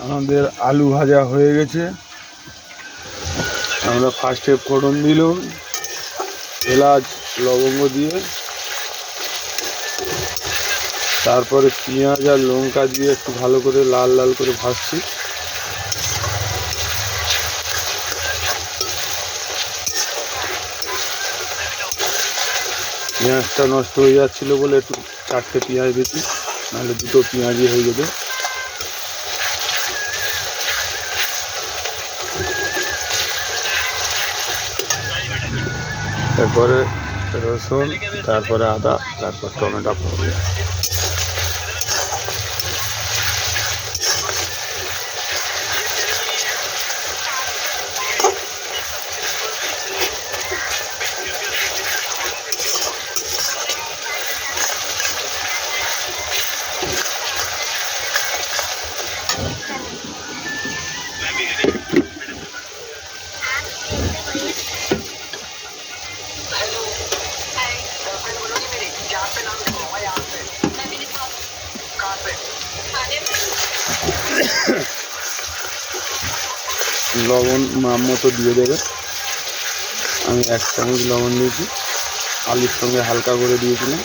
আমাদের আলু ভাজা হয়ে গেছে। আমরা ফার্স্টে ফোড়ন দিলাম এলাচ লবঙ্গ দিয়ে, তারপরে পেঁয়াজ আর লঙ্কা দিয়ে একটু ভালো করে লাল লাল করে ভাজছি। পেঁয়াজটা নষ্ট হয়ে যাচ্ছিল বলে একটু 4টে পেঁয়াজ দিচ্ছি, নাহলে 2টো পেঁয়াজই হয়ে যেত। তারপরে রসুন, তারপরে আদা, তারপর টমেটো পড়বে। লবণ মাপ মতো দিয়ে দেবে। আমি 1 চামচ লবণ দিয়েছি, আলুর সঙ্গে হালকা করে দিয়েছিলাম।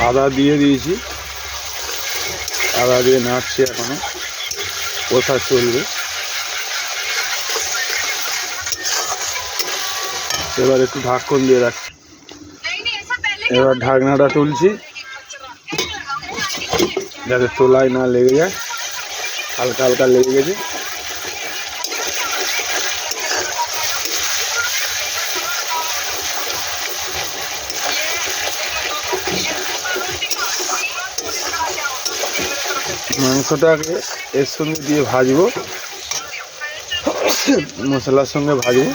আদা দিয়ে দিয়েছি, আদা দিয়ে নাড়ছি, এখনো কষা চলবে। এবার একটু ঢাকন দিয়ে রাখছি। এবার ঢাকনাটা তুলছি যাতে তোলায় না লেগে যায়। হালকা হালকা লেগে গেছে। মাংসটাকে এর সঙ্গে দিয়ে ভাজবো, মশলার সঙ্গে ভাজবো।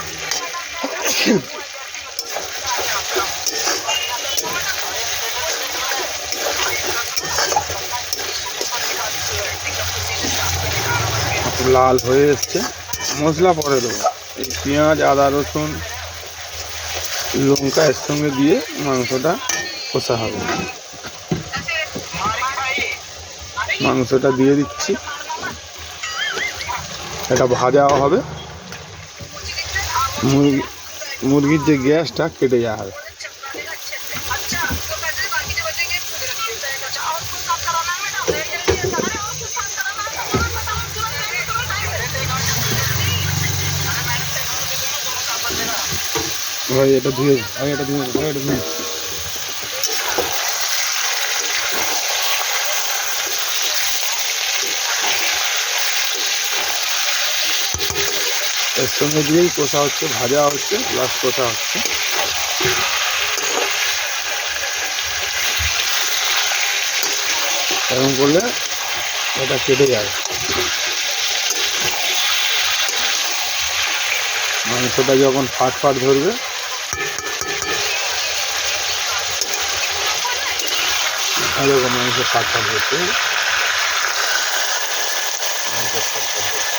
লাল হয়ে এসছে, মশলা পরে দেবো। এই পেঁয়াজ আদা রসুন লঙ্কা এর সঙ্গে দিয়ে মাংসটা কষা হবে। মাংসটা দিয়ে দিচ্ছি, এটা ভাজাও হবে। মুরগির যে গ্যাসটা কেটে যাওয়া হবে। ভাই এটা ধুয়ে ভাই এটা ধুয়ে ভাই এটা ধুয়ে এর সঙ্গে দিয়েই কষা হচ্ছে, ভাজা হচ্ছে প্লাস কষা হচ্ছে। এরকম করলে এটা কেটে যায়। মাংসটা যখন ফাট ফাট ধরবে এরকম মাংস ফাট ফাট ধরছে, মাংস ফাট ফাট ধরছে।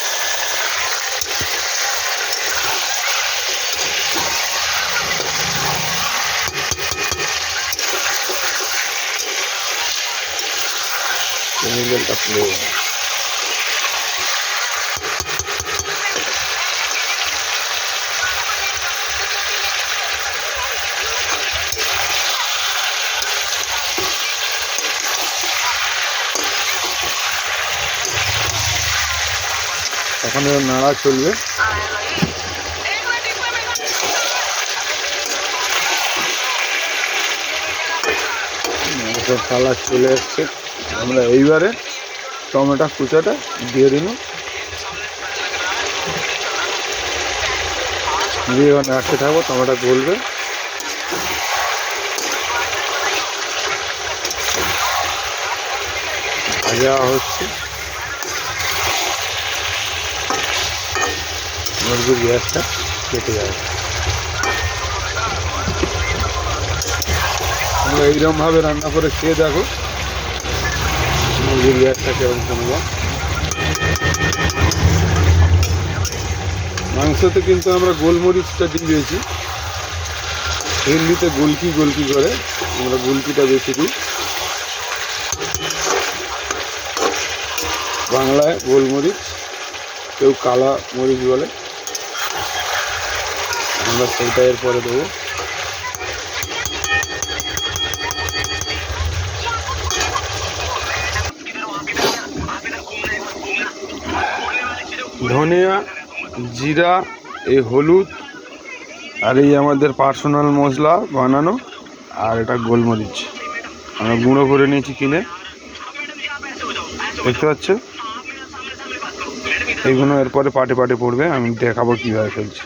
জলটা ফুলে এখন নাড়া চলবে। মাংসের কালার চলে এসছে। আমরা এইবারে টমেটো কুচাটা দিয়ে দিন, দিয়ে নাড়তে থাকবো। টমেটো গলবে, ভাজা হচ্ছে। মুরগির গ্যাসটা কেটে যাবে। তোমরা এইরকমভাবে রান্না করে খেয়ে দেখো মুরগির গ্যাসটা কেমন কমবে। মাংসতে কিন্তু আমরা গোলমরিচটা দিয়েছি, হিন্দিতে গোলকি গোলকি করে, আমরা গোলকিটা বেশি দিই, বাংলায় গোলমরিচ, কেউ কালা মরিচ বলে, আমরা সেইটা এরপরে দেবো। ধনিয়া, জিরা, এই হলুদ, আর এই আমাদের পার্সোনাল মশলা বানানো, আর এটা গোলমরিচ আমরা গুঁড়ো করে নিয়েছি কিনে, দেখতে পাচ্ছ। এইগুলো এরপরে পাটে পাটে পড়বে, আমি দেখাবো কীভাবে ফেলছি।